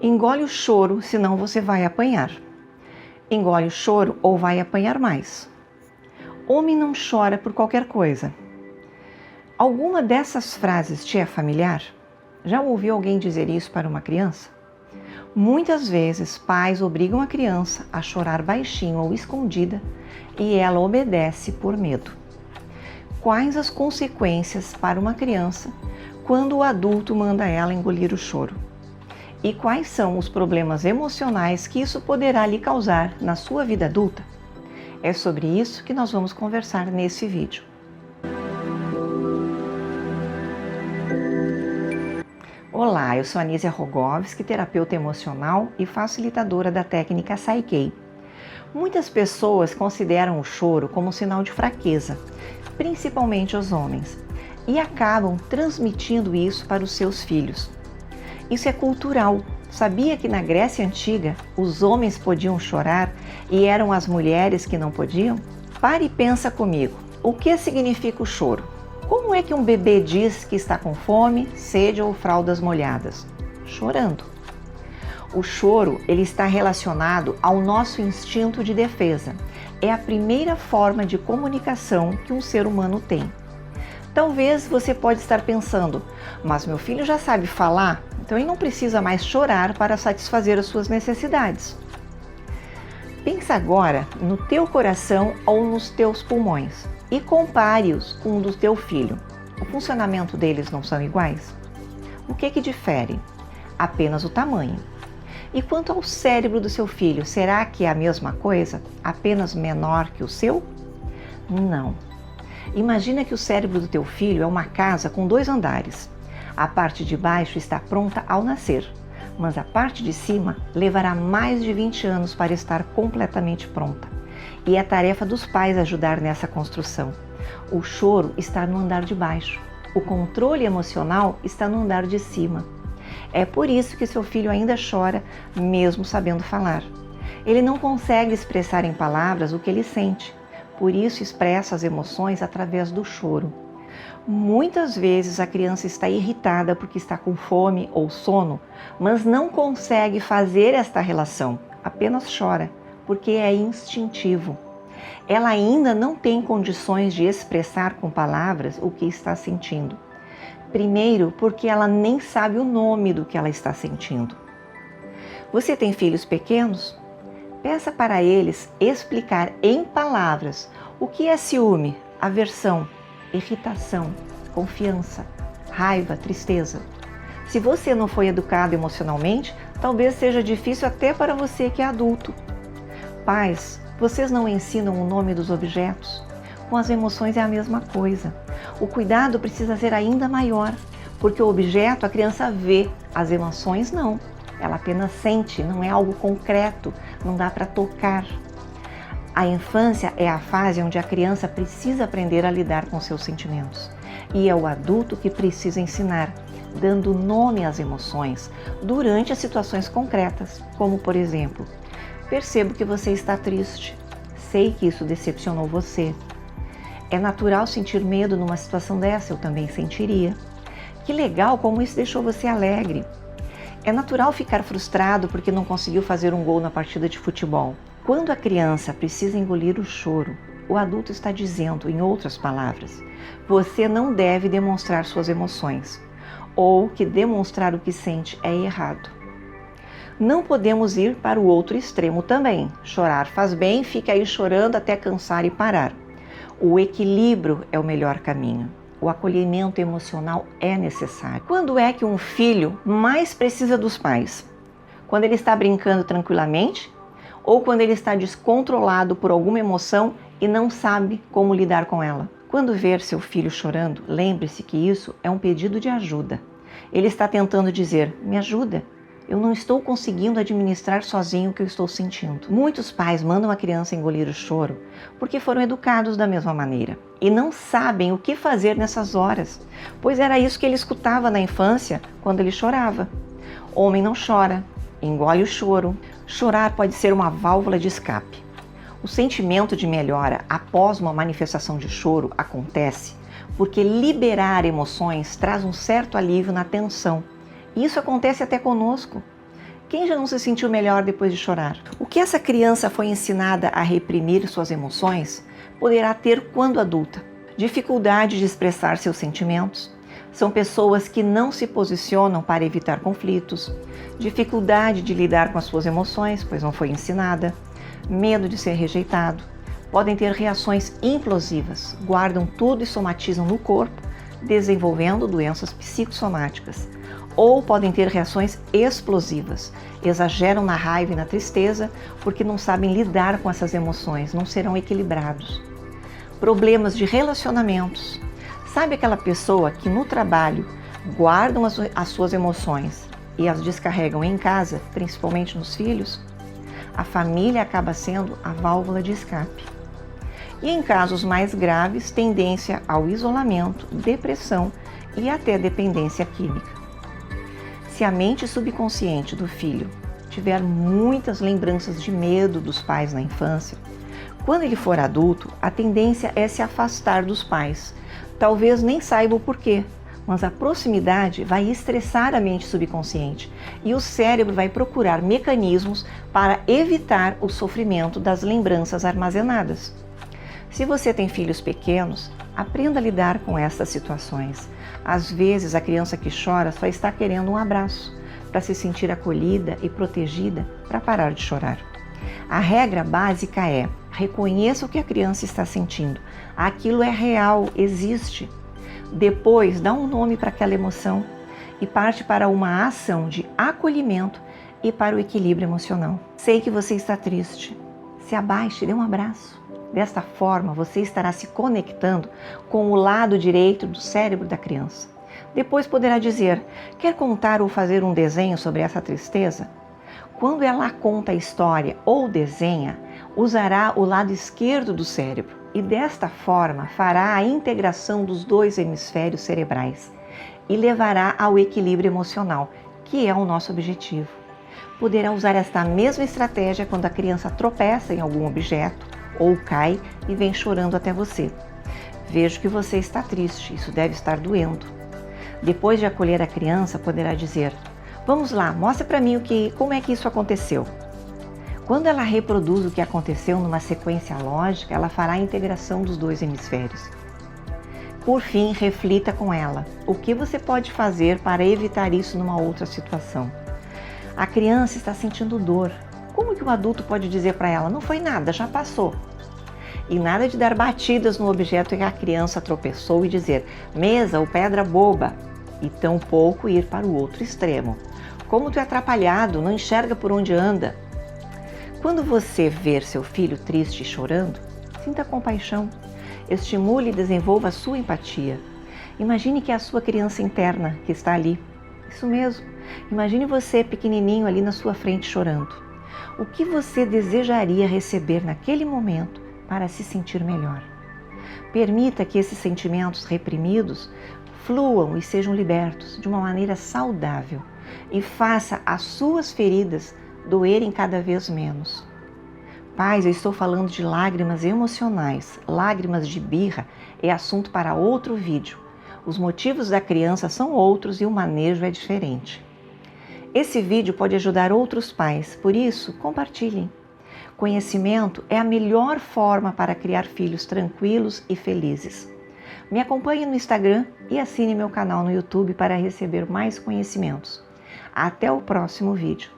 Engole o choro, senão você vai apanhar. Engole o choro ou vai apanhar mais. Homem não chora por qualquer coisa. Alguma dessas frases te é familiar? Já ouviu alguém dizer isso para uma criança? Muitas vezes, pais obrigam a criança a chorar baixinho ou escondida e ela obedece por medo. Quais as consequências para uma criança quando o adulto manda ela engolir o choro? E quais são os problemas emocionais que isso poderá lhe causar na sua vida adulta? É sobre isso que nós vamos conversar nesse vídeo. Olá, eu sou Anísia Rogovski, terapeuta emocional e facilitadora da técnica Psyche. Muitas pessoas consideram o choro como um sinal de fraqueza, principalmente os homens, e acabam transmitindo isso para os seus filhos. Isso é cultural. Sabia que na Grécia Antiga os homens podiam chorar e eram as mulheres que não podiam? Pare e pensa comigo. O que significa o choro? Como é que um bebê diz que está com fome, sede ou fraldas molhadas? Chorando. O choro, ele está relacionado ao nosso instinto de defesa. É a primeira forma de comunicação que um ser humano tem. Talvez você pode estar pensando, mas meu filho já sabe falar, então ele não precisa mais chorar para satisfazer as suas necessidades. Pensa agora no teu coração ou nos teus pulmões e compare-os com o do teu filho. O funcionamento deles não são iguais? O que difere? Apenas o tamanho. E quanto ao cérebro do seu filho, será que é a mesma coisa, apenas menor que o seu? Não. Imagina que o cérebro do teu filho é uma casa com 2 andares. A parte de baixo está pronta ao nascer, mas a parte de cima levará mais de 20 anos para estar completamente pronta. E é tarefa dos pais ajudar nessa construção. O choro está no andar de baixo. O controle emocional está no andar de cima. É por isso que seu filho ainda chora, mesmo sabendo falar. Ele não consegue expressar em palavras o que ele sente. Por isso expressa as emoções através do choro. Muitas vezes a criança está irritada porque está com fome ou sono, mas não consegue fazer esta relação, apenas chora, porque é instintivo. Ela ainda não tem condições de expressar com palavras o que está sentindo. Primeiro, porque ela nem sabe o nome do que ela está sentindo. Você tem filhos pequenos? Peça para eles explicar em palavras o que é ciúme, aversão, irritação, confiança, raiva, tristeza. Se você não foi educado emocionalmente, talvez seja difícil até para você que é adulto. Pais, vocês não ensinam o nome dos objetos? Com as emoções é a mesma coisa. O cuidado precisa ser ainda maior, porque o objeto a criança vê, as emoções não. Ela apenas sente, não é algo concreto, não dá para tocar. A infância é a fase onde a criança precisa aprender a lidar com seus sentimentos. E é o adulto que precisa ensinar, dando nome às emoções, durante as situações concretas, como por exemplo, percebo que você está triste, sei que isso decepcionou você. É natural sentir medo numa situação dessa, eu também sentiria. Que legal como isso deixou você alegre. É natural ficar frustrado porque não conseguiu fazer um gol na partida de futebol. Quando a criança precisa engolir o choro, o adulto está dizendo, em outras palavras, você não deve demonstrar suas emoções, ou que demonstrar o que sente é errado. Não podemos ir para o outro extremo também. Chorar faz bem, fica aí chorando até cansar e parar. O equilíbrio é o melhor caminho. O acolhimento emocional é necessário. Quando é que um filho mais precisa dos pais? Quando ele está brincando tranquilamente ou quando ele está descontrolado por alguma emoção e não sabe como lidar com ela? Quando ver seu filho chorando, lembre-se que isso é um pedido de ajuda. Ele está tentando dizer, me ajuda. Eu não estou conseguindo administrar sozinho o que eu estou sentindo. Muitos pais mandam a criança engolir o choro porque foram educados da mesma maneira e não sabem o que fazer nessas horas, pois era isso que ele escutava na infância quando ele chorava. Homem não chora, engole o choro. Chorar pode ser uma válvula de escape. O sentimento de melhora após uma manifestação de choro acontece porque liberar emoções traz um certo alívio na tensão. Isso acontece até conosco. Quem já não se sentiu melhor depois de chorar? O que essa criança foi ensinada a reprimir suas emoções poderá ter quando adulta. Dificuldade de expressar seus sentimentos. São pessoas que não se posicionam para evitar conflitos. Dificuldade de lidar com as suas emoções, pois não foi ensinada. Medo de ser rejeitado. Podem ter reações implosivas, guardam tudo e somatizam no corpo, desenvolvendo doenças psicossomáticas. Ou podem ter reações explosivas, exageram na raiva e na tristeza porque não sabem lidar com essas emoções, não serão equilibrados. Problemas de relacionamentos. Sabe aquela pessoa que no trabalho guardam as suas emoções e as descarregam em casa, principalmente nos filhos? A família acaba sendo a válvula de escape. E em casos mais graves, tendência ao isolamento, depressão e até dependência química. Se a mente subconsciente do filho tiver muitas lembranças de medo dos pais na infância, quando ele for adulto, a tendência é se afastar dos pais. Talvez nem saiba o porquê, mas a proximidade vai estressar a mente subconsciente e o cérebro vai procurar mecanismos para evitar o sofrimento das lembranças armazenadas. Se você tem filhos pequenos, aprenda a lidar com essas situações. Às vezes, a criança que chora só está querendo um abraço, para se sentir acolhida e protegida para parar de chorar. A regra básica é: reconheça o que a criança está sentindo. Aquilo é real, existe. Depois, dá um nome para aquela emoção e parte para uma ação de acolhimento e para o equilíbrio emocional. Sei que você está triste. Se abaixe, dê um abraço. Desta forma, você estará se conectando com o lado direito do cérebro da criança. Depois poderá dizer: quer contar ou fazer um desenho sobre essa tristeza? Quando ela conta a história ou desenha, usará o lado esquerdo do cérebro e desta forma fará a integração dos dois hemisférios cerebrais e levará ao equilíbrio emocional, que é o nosso objetivo. Poderá usar esta mesma estratégia quando a criança tropeça em algum objeto ou cai e vem chorando até você. Vejo que você está triste, isso deve estar doendo. Depois de acolher a criança, poderá dizer: vamos lá, mostra para mim como é que isso aconteceu. Quando ela reproduz o que aconteceu numa sequência lógica, ela fará a integração dos dois hemisférios. Por fim, reflita com ela. O que você pode fazer para evitar isso numa outra situação? A criança está sentindo dor. Como que o adulto pode dizer para ela: não foi nada, já passou? E nada de dar batidas no objeto em que a criança tropeçou e dizer: mesa ou pedra boba. E tampouco ir para o outro extremo. Como tu é atrapalhado, não enxerga por onde anda. Quando você ver seu filho triste e chorando, sinta compaixão. Estimule e desenvolva a sua empatia. Imagine que é a sua criança interna que está ali. Isso mesmo. Imagine você pequenininho ali na sua frente chorando. O que você desejaria receber naquele momento para se sentir melhor? Permita que esses sentimentos reprimidos fluam e sejam libertos de uma maneira saudável e faça as suas feridas doerem cada vez menos. Pais, eu estou falando de lágrimas emocionais. Lágrimas de birra é assunto para outro vídeo. Os motivos da criança são outros e o manejo é diferente. Esse vídeo pode ajudar outros pais, por isso, compartilhem. Conhecimento é a melhor forma para criar filhos tranquilos e felizes. Me acompanhe no Instagram e assine meu canal no YouTube para receber mais conhecimentos. Até o próximo vídeo.